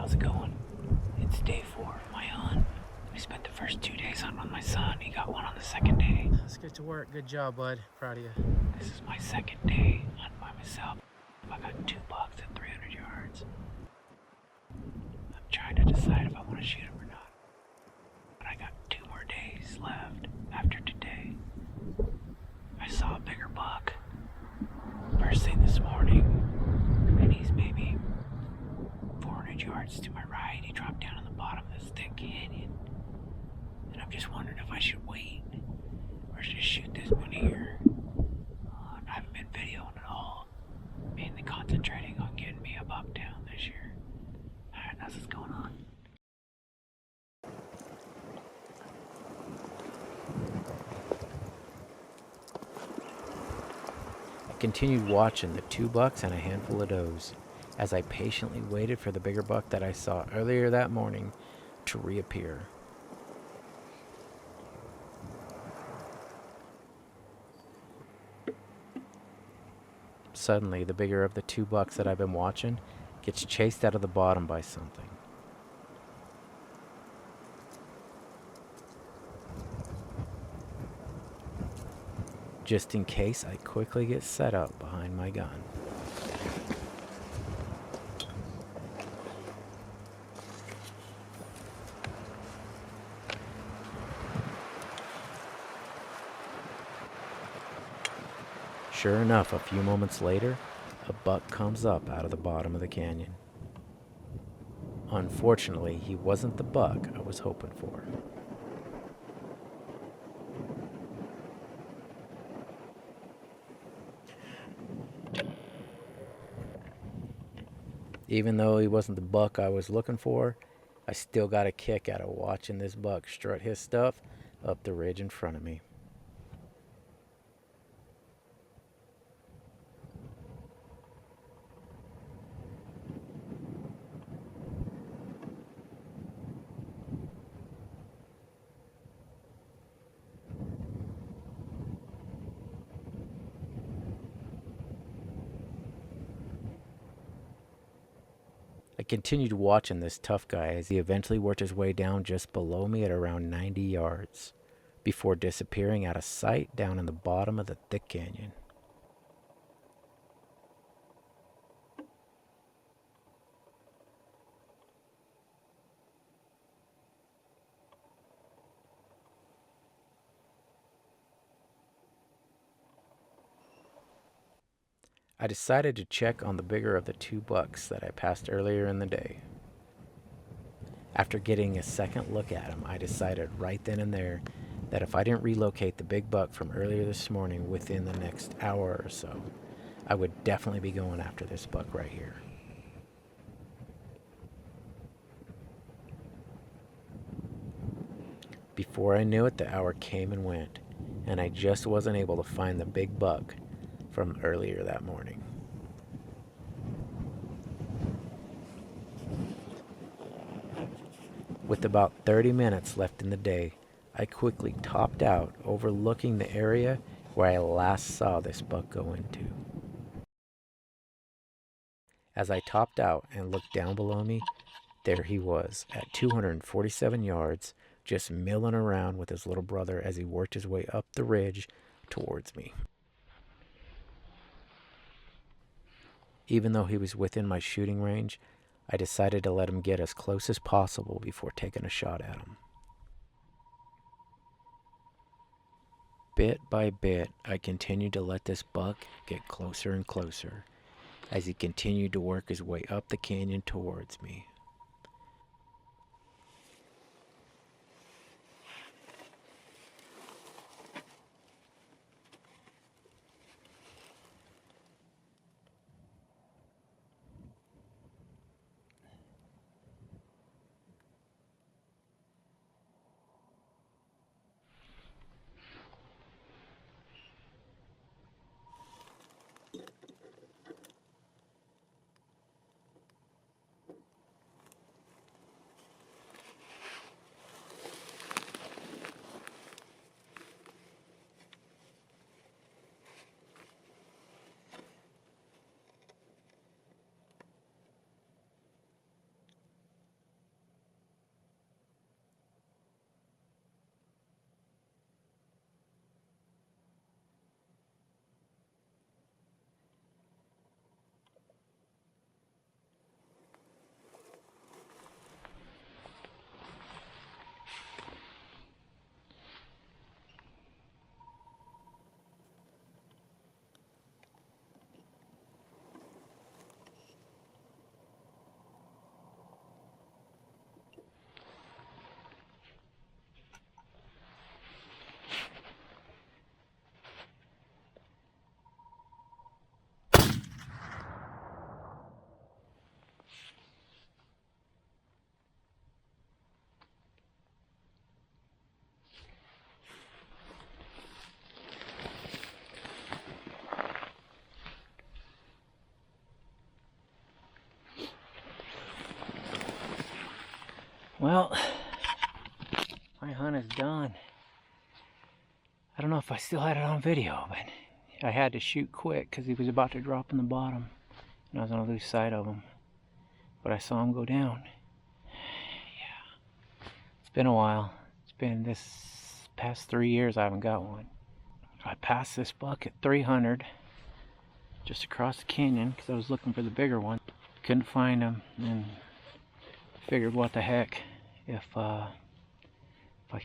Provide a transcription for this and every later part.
how's it going? It's day 4 of my hunt. I spent the first 2 days hunting with my son. He got one on the second day. Let's get to work. Good job, bud. Proud of you. This is my second day hunting by myself. I got 2 bucks at 300 yards. I'm trying to decide if I want to shoot him or not. But I got 2 more days left after today. I saw a bigger buck first thing this morning, and he's maybe 400 yards to my right. He dropped down on the bottom of this thick canyon, and I'm just wondering if I should wait or just shoot this one here. I haven't been videoing at all, mainly concentrating on getting me a buck down this year. Alright, that's what's going on. I continued watching the 2 bucks and a handful of does as I patiently waited for the bigger buck that I saw earlier that morning to reappear. Suddenly, the bigger of the 2 bucks that I've been watching gets chased out of the bottom by something. Just in case, I quickly get set up behind my gun. Sure enough, a few moments later, a buck comes up out of the bottom of the canyon. Unfortunately, he wasn't the buck I was hoping for. Even though he wasn't the buck I was looking for, I still got a kick out of watching this buck strut his stuff up the ridge in front of me. I continued watching this tough guy as he eventually worked his way down just below me at around 90 yards, before disappearing out of sight down in the bottom of the thick canyon. I decided to check on the bigger of the 2 bucks that I passed earlier in the day. After getting a second look at him, I decided right then and there that if I didn't relocate the big buck from earlier this morning within the next hour or so, I would definitely be going after this buck right here. Before I knew it, the hour came and went, and I just wasn't able to find the big buck from earlier that morning. With about 30 minutes left in the day, I quickly topped out, overlooking the area where I last saw this buck go into. As I topped out and looked down below me, there he was at 247 yards, just milling around with his little brother as he worked his way up the ridge towards me. Even though he was within my shooting range, I decided to let him get as close as possible before taking a shot at him. Bit by bit, I continued to let this buck get closer and closer as he continued to work his way up the canyon towards me. Well, my hunt is done. I don't know if I still had it on video, but I had to shoot quick because he was about to drop in the bottom and I was going to lose sight of him. But I saw him go down. Yeah. It's been a while. It's been this past 3 years I haven't got one. I passed this buck at 300 just across the canyon because I was looking for the bigger one. Couldn't find him and figured what the heck, if I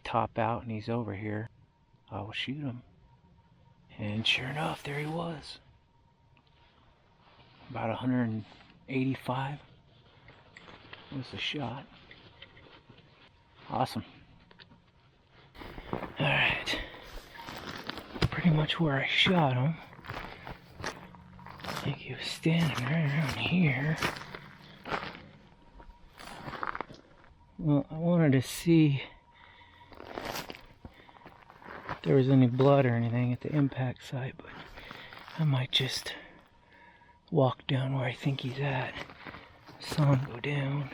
top out and he's over here, I will shoot him. And sure enough, there he was. About 185 was the shot. Awesome. Alright. Pretty much where I shot him. I think he was standing right around here. Well, I wanted to see if there was any blood or anything at the impact site, but I might just walk down where I think he's at. Saw him go down.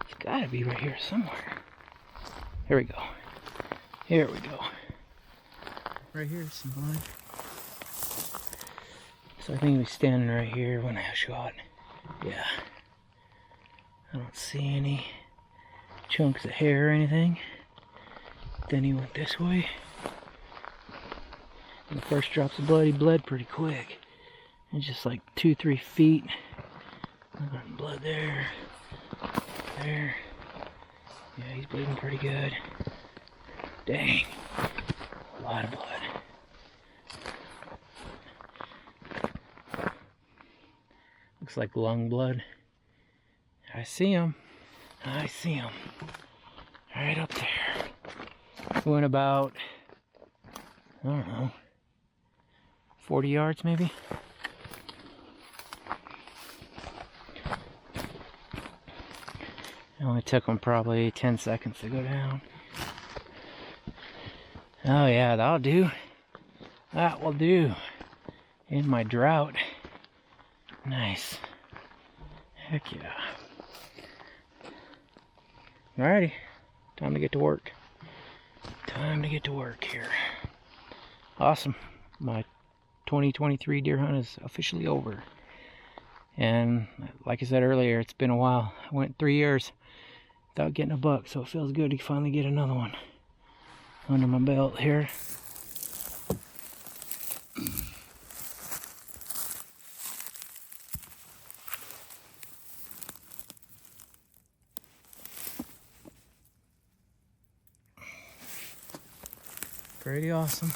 He's gotta be right here somewhere. Here we go. Here we go. Right here's some blood. So I think he was standing right here when I shot. Yeah. I don't see any chunks of hair or anything. Then he went this way. And the first drops of blood, he bled pretty quick. It's just like 2-3 feet. Blood there. There. Yeah, he's bleeding pretty good. Dang. A lot of blood. Looks like lung blood. I see him. I see him. Right up there. Went about, I don't know, 40 yards maybe? It only took him probably 10 seconds to go down. Oh yeah, that'll do. That will do. In my drought. Nice. Heck yeah. Alrighty, time to get to work. Time to get to work here. Awesome. My 2023 deer hunt is officially over. And like I said earlier, it's been a while. I went 3 years without getting a buck, so it feels good to finally get another one under my belt here. Pretty awesome.